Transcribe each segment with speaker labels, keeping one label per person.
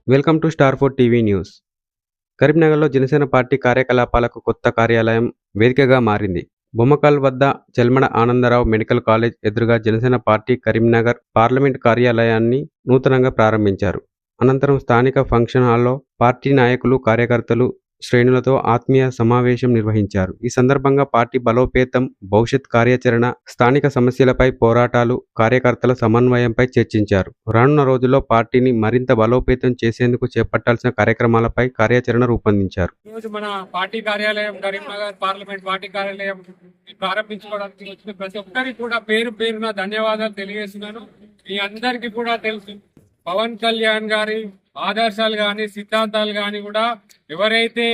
Speaker 1: Welcome to star 4 TV news. కరీంనగర్లో Janasena party కార్యకలాపాలకు కొత్త కార్యాలయం వేదికగా మారింది. బొమ్మకల్ వద్ద చెల్మడ ఆనందరావు మెడికల్ కాలేజ్ ఎదురుగా జనసేన పార్టీ కరీంనగర్ పార్లమెంట్ కార్యాలయాన్ని నూతనంగా ప్రారంభించారు. అనంతరం స్థానిక ఫంక్షన్ హాల్లో పార్టీ నాయకులు, కార్యకర్తలు, శ్రేణులతో ఆత్మీయ సమావేశం నిర్వహించారు. ఈ సందర్భంగా పార్టీ బలోపేతం, భవిష్యత్ కార్యాచరణ, స్థానిక సమస్యలపై పోరాటాలు, కార్యకర్తల సమన్వయంపై చర్చించారు. రానున్న రోజుల్లో పార్టీని మరింత బలోపేతం చేసేందుకు చేపట్టాల్సిన కార్యక్రమాలపై కార్యాచరణ రూపొందించారు.
Speaker 2: ఈరోజు మన పార్టీ కార్యాలయం కరీంనగర్ పార్లమెంట్ పార్టీ కార్యాలయం ప్రారంభించుకోవడానికి వచ్చిన ప్రతి ఒక్కరికి కూడా పేరు పేరున ధన్యవాదాలు తెలియజేస్తున్నాను. మీ అందరికీ కూడా తెలుసు, పవన్ కళ్యాణ్ గారి ఆదర్శాలు గాని, సిద్ధాంతాలు గాని కూడా ఎవరైతే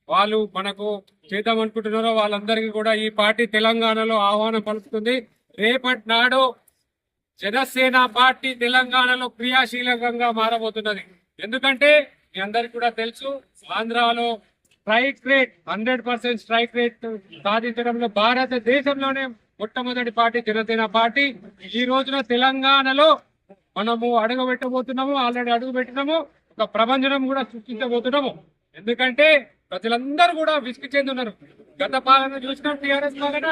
Speaker 2: వాళ్ళు మనకు చేద్దాం అనుకుంటున్నారో వాళ్ళందరికీ కూడా ఈ పార్టీ తెలంగాణలో ఆహ్వానం పలుకుతుంది. రేపటి నాడు జనసేన పార్టీ తెలంగాణలో క్రియాశీలకంగా మారబోతున్నది. ఎందుకంటే మీ అందరికి కూడా తెలుసు, ఆంధ్రాలో స్ట్రైక్ రేట్ 100% స్ట్రైక్ రేట్ సాధించడంలో భారతదేశంలోనే మొట్టమొదటి పార్టీ జనసేన పార్టీ. ఈ రోజున తెలంగాణలో మనము అడుగు పెట్టబోతున్నాము, ఆల్రెడీ అడుగు పెట్టినాము, ఒక ప్రపంచం కూడా సృష్టించబోతున్నాము. ఎందుకంటే ప్రజలందరూ కూడా విసిగి చెంది ఉన్నారు. గత పాలన చూసినాం, టీఆర్ఎస్ పాలన,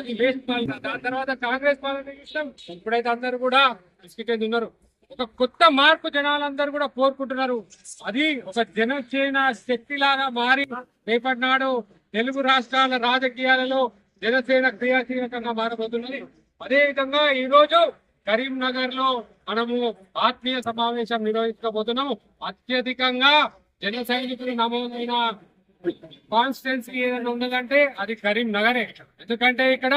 Speaker 2: అది వేస్ట్ పాలన. దాని తర్వాత కాంగ్రెస్ పాలన చూసినాం. ఇప్పుడైతే అందరూ కూడా విసిగి చెంది ఉన్నారు. ఒక కొత్త మార్పు జనాలందరూ కూడా కోరుకుంటున్నారు. అది ఒక జనసేన శక్తిలాగా మారి రేపటి నాడు తెలుగు రాష్ట్రాల రాజకీయాలలో జనసేన క్రియాశీలకంగా మారబోతున్నది. అదేవిధంగా ఈ రోజు కరీంనగర్ లో మనము ఆత్మీయ సమావేశం నిర్వహించబోతున్నాము. అత్యధికంగా జన సైనికులు నమోదైన కాన్స్టిట్యున్సీ ఏదైనా ఉన్నదంటే అది కరీంనగరే. ఎందుకంటే ఇక్కడ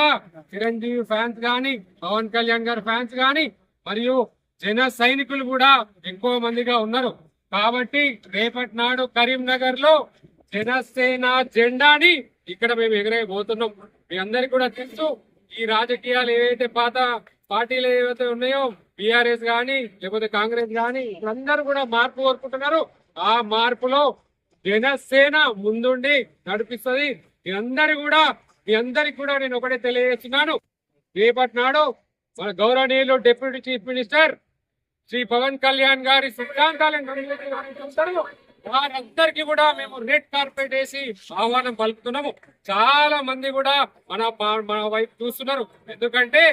Speaker 2: చిరంజీవి ఫ్యాన్స్ గాని, పవన్ కళ్యాణ్ గారి ఫ్యాన్స్ గాని, మరియు జన సైనికులు కూడా ఎక్కువ మందిగా ఉన్నారు. కాబట్టి రేపటి నాడు కరీంనగర్ లో జనసేన జెండాని ఇక్కడ మేము ఎగరేయబోతున్నాం. మీ అందరికి కూడా తెలుసు, ఈ రాజకీయాలు ఏవైతే పాత పార్టీలు ఏవైతే ఉన్నాయో, బీఆర్ఎస్ గాని లేకపోతే కాంగ్రెస్ గాని, అందరూ కూడా మార్పు కోరుకుంటున్నారు. ఆ మార్పులో జనసేన ముందుండి నడిపిస్తుంది. మీ అందరికి కూడా నేను ఒకటే తెలియజేస్తున్నాను, రేపటి నాడు మన గౌరవనీయులు deputy chief minister Shri Pawan Kalyan గారి సిద్ధాంతాలను వారందరికీ కూడా మేము రెడ్ కార్పెట్ వేసి ఆహ్వానం పలుకుతున్నాము. చాలా మంది కూడా మన వైపు చూస్తున్నారు. ఎందుకంటే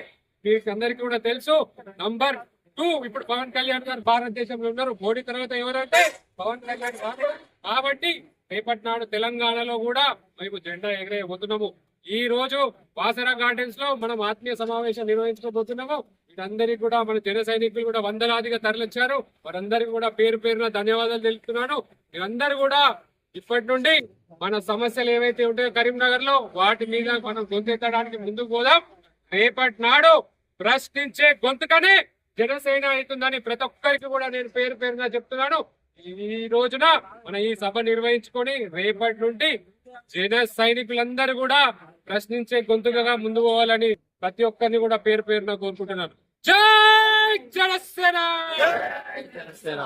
Speaker 2: మీకు అందరికీ కూడా తెలుసు, నంబర్ 2 ఇప్పుడు పవన్ కళ్యాణ్ గారు భారతదేశంలో ఉన్నారు. మోడీ తర్వాత ఎవరంటే పవన్ కళ్యాణ్ గారు. కాబట్టి రేపటి నాడు తెలంగాణలో కూడా మేము జెండా ఎగరేయబోతున్నాము. ఈ రోజు వాసరా గార్డెన్స్ లో మనం ఆత్మీయ సమావేశం నిర్వహించుకోబోతున్నాము. వీరందరికీ కూడా మన జన సైనికులు కూడా వందలాదిగా తరలించారు. వారందరికీ కూడా పేరు పేరున ధన్యవాదాలు తెలుపుతున్నాను. మీరందరూ కూడా ఇప్పటి నుండి మన సమస్యలు ఏవైతే ఉంటాయో కరీంనగర్ లో వాటి మీద మనం గొంతెత్తడానికి ముందుకు పోదాం. రేపటి నాడు ప్రశ్నించే గొంతుకనే జనసేన అవుతుందని ప్రతి ఒక్కరికి కూడా నేను పేరు పేరుగా చెప్తున్నాను. ఈ రోజున మన ఈ సభ నిర్వహించుకొని రేపటి నుండి జన సైనికులందరూ కూడా ప్రశ్నించే గొంతుకగా ముందు పోవాలని ప్రతి ఒక్కరిని కూడా పేరు పేరున కోరుకుంటున్నాను. జై జనసేన, జై జనసేన.